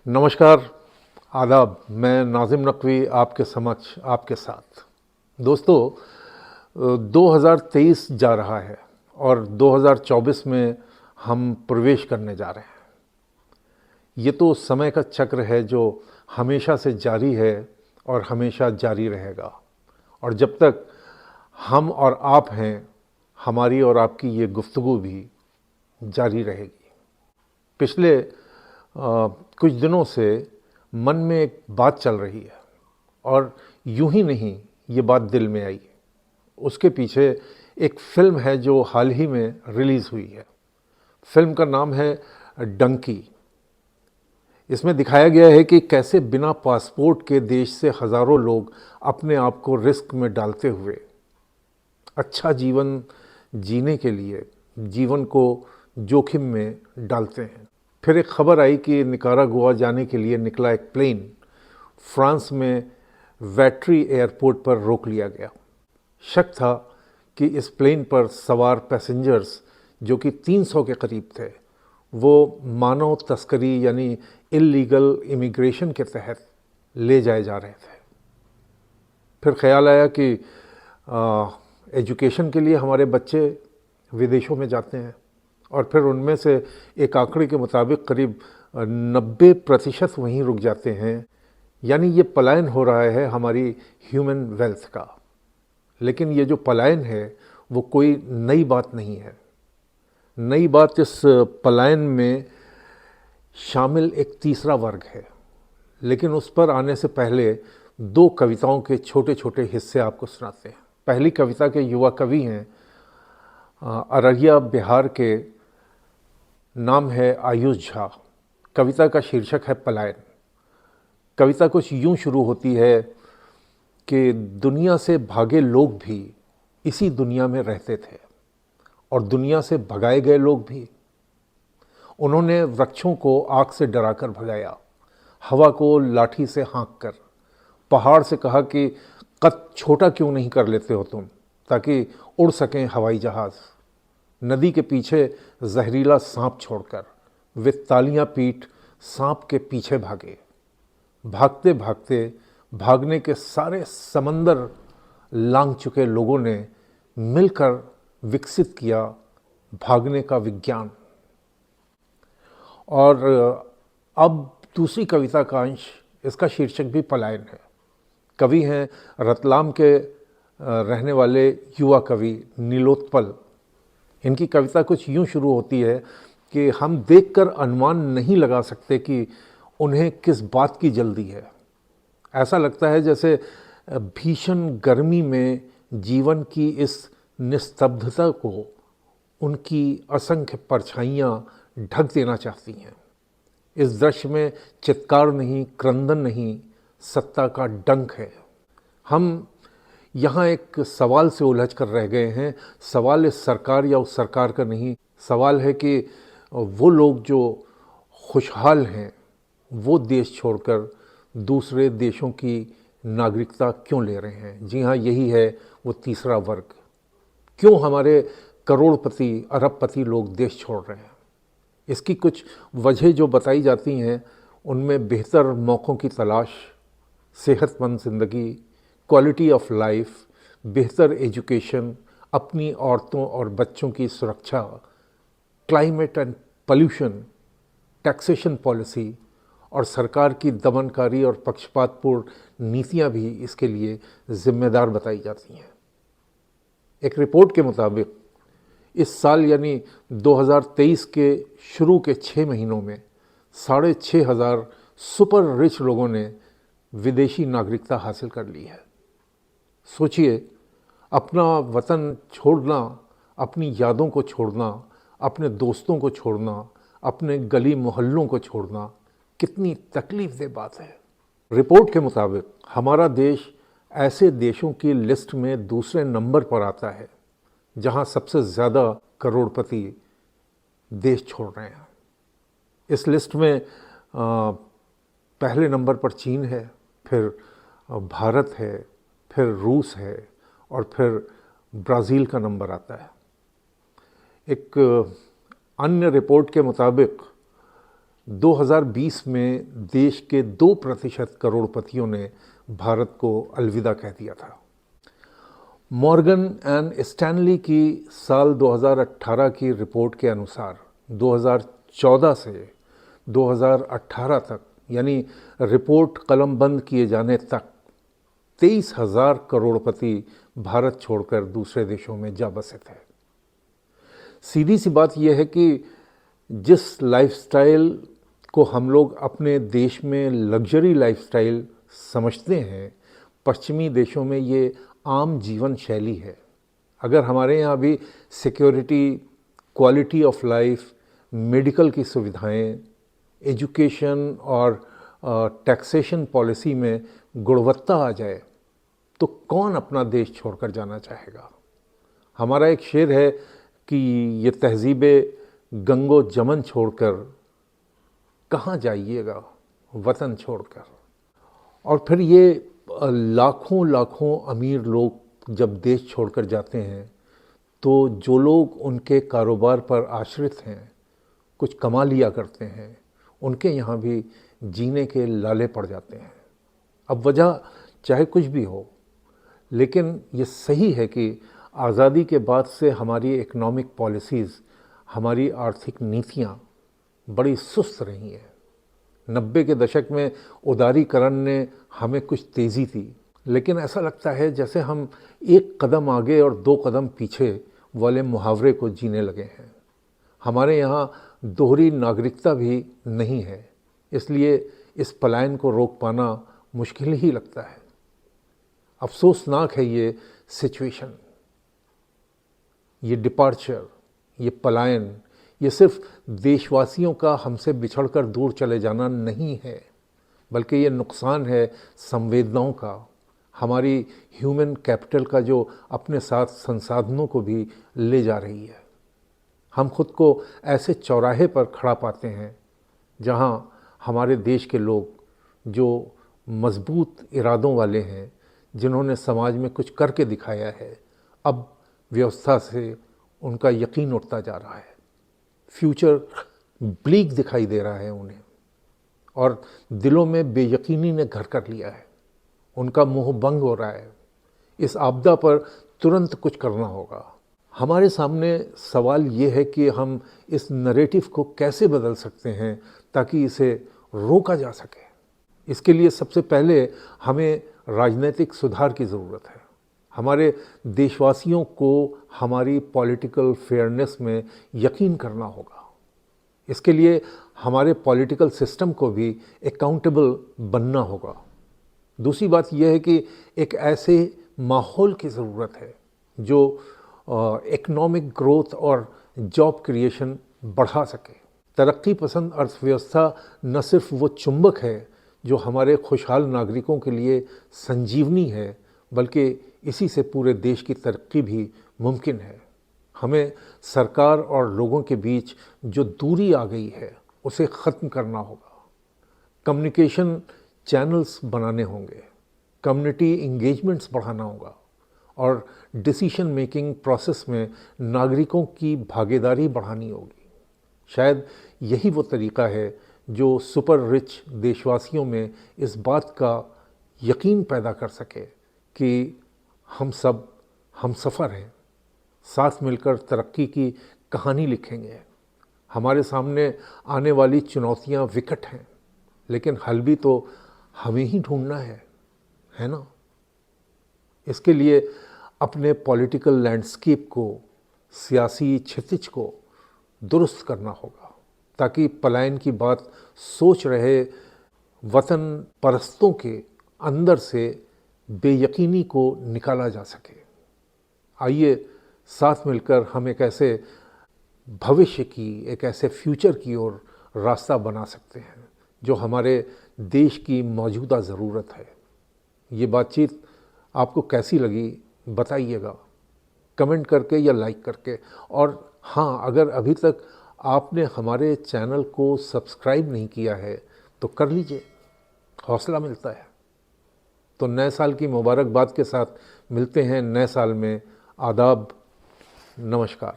नमस्कार, आदाब। मैं नाज़िम नकवी आपके समक्ष आपके साथ। दोस्तों, 2023 जा रहा है और 2024 में हम प्रवेश करने जा रहे हैं। ये तो समय का चक्र है जो हमेशा से जारी है और हमेशा जारी रहेगा। और जब तक हम और आप हैं, हमारी और आपकी ये गुफ्तगू भी जारी रहेगी। पिछले कुछ दिनों से मन में एक बात चल रही है और यूं ही नहीं, ये बात दिल में आई। उसके पीछे एक फिल्म है जो हाल ही में रिलीज़ हुई है। फिल्म का नाम है डंकी। इसमें दिखाया गया है कि कैसे बिना पासपोर्ट के देश से हज़ारों लोग अपने आप को रिस्क में डालते हुए अच्छा जीवन जीने के लिए जीवन को जोखिम में डालते हैं। फिर एक खबर आई कि निकारागुआ जाने के लिए निकला एक प्लेन फ्रांस में वैट्री एयरपोर्ट पर रोक लिया गया। शक था कि इस प्लेन पर सवार पैसेंजर्स, जो कि 300 के करीब थे, वो मानव तस्करी यानी इल्लीगल इमिग्रेशन के तहत ले जाए जा रहे थे। फिर ख्याल आया कि एजुकेशन के लिए हमारे बच्चे विदेशों में जाते हैं और फिर उनमें से एक आंकड़े के मुताबिक करीब 90% वहीं रुक जाते हैं। यानी ये पलायन हो रहा है हमारी ह्यूमन वेल्थ का। लेकिन ये जो पलायन है वो कोई नई बात नहीं है। नई बात इस पलायन में शामिल एक तीसरा वर्ग है। लेकिन उस पर आने से पहले दो कविताओं के छोटे छोटे हिस्से आपको सुनाते हैं। पहली कविता के युवा कवि हैं अररिया बिहार के, नाम है आयुष झा। कविता का शीर्षक है पलायन। कविता कुछ यूं शुरू होती है कि दुनिया से भागे लोग भी इसी दुनिया में रहते थे और दुनिया से भगाए गए लोग भी। उन्होंने वृक्षों को आग से डराकर भगाया, हवा को लाठी से हाँक कर, पहाड़ से कहा कि कद छोटा क्यों नहीं कर लेते हो तुम, ताकि उड़ सकें हवाई जहाज़। नदी के पीछे जहरीला सांप छोड़कर वे तालियां पीट सांप के पीछे भागे। भागते भागते भागने के सारे समंदर लांघ चुके लोगों ने मिलकर विकसित किया भागने का विज्ञान। और अब दूसरी कविता का अंश, इसका शीर्षक भी पलायन है। कवि हैं रतलाम के रहने वाले युवा कवि नीलोत्पल। इनकी कविता कुछ यूं शुरू होती है कि हम देखकर अनुमान नहीं लगा सकते कि उन्हें किस बात की जल्दी है। ऐसा लगता है जैसे भीषण गर्मी में जीवन की इस निस्तब्धता को उनकी असंख्य परछाइयाँ ढक देना चाहती हैं। इस दृश्य में चित्कार नहीं, क्रंदन नहीं, सत्ता का डंक है। हम यहाँ एक सवाल से उलझ कर रह गए हैं। सवाल इस सरकार या उस सरकार का नहीं, सवाल है कि वो लोग जो खुशहाल हैं वो देश छोड़कर दूसरे देशों की नागरिकता क्यों ले रहे हैं। जी हाँ, यही है वो तीसरा वर्ग। क्यों हमारे करोड़पति अरबपति लोग देश छोड़ रहे हैं। इसकी कुछ वजह जो बताई जाती हैं उनमें बेहतर मौक़ों की तलाश, सेहतमंद ज़िंदगी, क्वालिटी ऑफ लाइफ, बेहतर एजुकेशन, अपनी औरतों और बच्चों की सुरक्षा, climate and pollution, taxation policy और सरकार की दमनकारी और पक्षपातपूर्ण नीतियां भी इसके लिए जिम्मेदार बताई जाती हैं। एक रिपोर्ट के मुताबिक इस साल यानी 2023 के शुरू के 6 महीनों में 6,500 सुपर रिच लोगों ने विदेशी नागरिकता हासिल कर ली है। सोचिए, अपना वतन छोड़ना, अपनी यादों को छोड़ना, अपने दोस्तों को छोड़ना, अपने गली मोहल्लों को छोड़ना कितनी तकलीफदेह बात है। रिपोर्ट के मुताबिक हमारा देश ऐसे देशों की लिस्ट में दूसरे नंबर पर आता है जहां सबसे ज़्यादा करोड़पति देश छोड़ रहे हैं। इस लिस्ट में पहले नंबर पर चीन है, फिर भारत है, फिर रूस है और फिर ब्राज़ील का नंबर आता है। एक अन्य रिपोर्ट के मुताबिक 2020 में देश के 2% करोड़पतियों ने भारत को अलविदा कह दिया था। मॉर्गन एंड स्टैनली की साल 2018 की रिपोर्ट के अनुसार 2014 से 2018 तक, यानी रिपोर्ट कलमबंद किए जाने तक, 23,000 करोड़पति भारत छोड़कर दूसरे देशों में जा बसे थे। सीधी सी बात यह है कि जिस लाइफस्टाइल को हम लोग अपने देश में लग्जरी लाइफस्टाइल समझते हैं, पश्चिमी देशों में ये आम जीवन शैली है। अगर हमारे यहाँ भी security, quality of life, medical की सुविधाएं, एजुकेशन और टैक्सेशन पॉलिसी में गुणवत्ता आ जाए तो कौन अपना देश छोड़कर जाना चाहेगा। हमारा एक शेर है कि ये तहज़ीबे गंगो जमन छोड़कर कहाँ जाइएगा वतन छोड़कर। और फिर ये लाखों लाखों अमीर लोग जब देश छोड़कर जाते हैं तो जो लोग उनके कारोबार पर आश्रित हैं, कुछ कमा लिया करते हैं, उनके यहाँ भी जीने के लाले पड़ जाते हैं। अब वजह चाहे कुछ भी हो, लेकिन ये सही है कि आज़ादी के बाद से हमारी इकोनॉमिक पॉलिसीज़, हमारी आर्थिक नीतियाँ बड़ी सुस्त रही हैं। 90 के दशक में उदारीकरण ने हमें कुछ तेज़ी दी, लेकिन ऐसा लगता है जैसे हम एक कदम आगे और 2 कदम पीछे वाले मुहावरे को जीने लगे हैं। हमारे यहाँ दोहरी नागरिकता भी नहीं है, इसलिए इस पलायन को रोक पाना मुश्किल ही लगता है। अफसोसनाक है ये सिचुएशन, ये डिपार्चर, ये पलायन, ये सिर्फ देशवासियों का हमसे बिछड़कर दूर चले जाना नहीं है, बल्कि ये नुकसान है संवेदनाओं का, हमारी ह्यूमन कैपिटल का, जो अपने साथ संसाधनों को भी ले जा रही है। हम खुद को ऐसे चौराहे पर खड़ा पाते हैं जहां हमारे देश के लोग जो मजबूत इरादों वाले हैं, जिन्होंने समाज में कुछ करके दिखाया है, अब व्यवस्था से उनका यकीन उठता जा रहा है। फ्यूचर ब्लीक दिखाई दे रहा है उन्हें, और दिलों में बेयकीनी ने घर कर लिया है। उनका मोह भंग हो रहा है। इस आपदा पर तुरंत कुछ करना होगा। हमारे सामने सवाल ये है कि हम इस नैरेटिव को कैसे बदल सकते हैं ताकि इसे रोका जा सके। इसके लिए सबसे पहले हमें राजनीतिक सुधार की ज़रूरत है। हमारे देशवासियों को हमारी पॉलिटिकल फेयरनेस में यकीन करना होगा। इसके लिए हमारे पॉलिटिकल सिस्टम को भी अकाउंटेबल बनना होगा। दूसरी बात यह है कि एक ऐसे माहौल की ज़रूरत है जो इकोनॉमिक ग्रोथ और जॉब क्रिएशन बढ़ा सके। तरक्की पसंद अर्थव्यवस्था न सिर्फ वो चुंबक है जो हमारे खुशहाल नागरिकों के लिए संजीवनी है, बल्कि इसी से पूरे देश की तरक्की भी मुमकिन है। हमें सरकार और लोगों के बीच जो दूरी आ गई है उसे ख़त्म करना होगा। कम्युनिकेशन चैनल्स बनाने होंगे, कम्युनिटी इंगेजमेंट्स बढ़ाना होगा, और डिसीजन मेकिंग प्रोसेस में नागरिकों की भागीदारी बढ़ानी होगी। शायद यही वो तरीका है जो सुपर रिच देशवासियों में इस बात का यकीन पैदा कर सके कि हम सब हम सफ़र हैं, साथ मिलकर तरक्की की कहानी लिखेंगे। हमारे सामने आने वाली चुनौतियां विकट हैं, लेकिन हल भी तो हमें ही ढूंढना है ना। इसके लिए अपने पॉलिटिकल लैंडस्केप को, सियासी क्षितिज को दुरुस्त करना होगा, ताकि पलायन की बात सोच रहे वतन परस्तों के अंदर से बेयकीनी को निकाला जा सके। आइए साथ मिलकर हम एक ऐसे भविष्य की, एक ऐसे फ्यूचर की ओर रास्ता बना सकते हैं जो हमारे देश की मौजूदा ज़रूरत है। ये बातचीत आपको कैसी लगी बताइएगा, कमेंट करके या लाइक करके। और हाँ, अगर अभी तक आपने हमारे चैनल को सब्सक्राइब नहीं किया है तो कर लीजिए, हौसला मिलता है। तो नए साल की मुबारकबाद के साथ मिलते हैं नए साल में। आदाब, नमस्कार।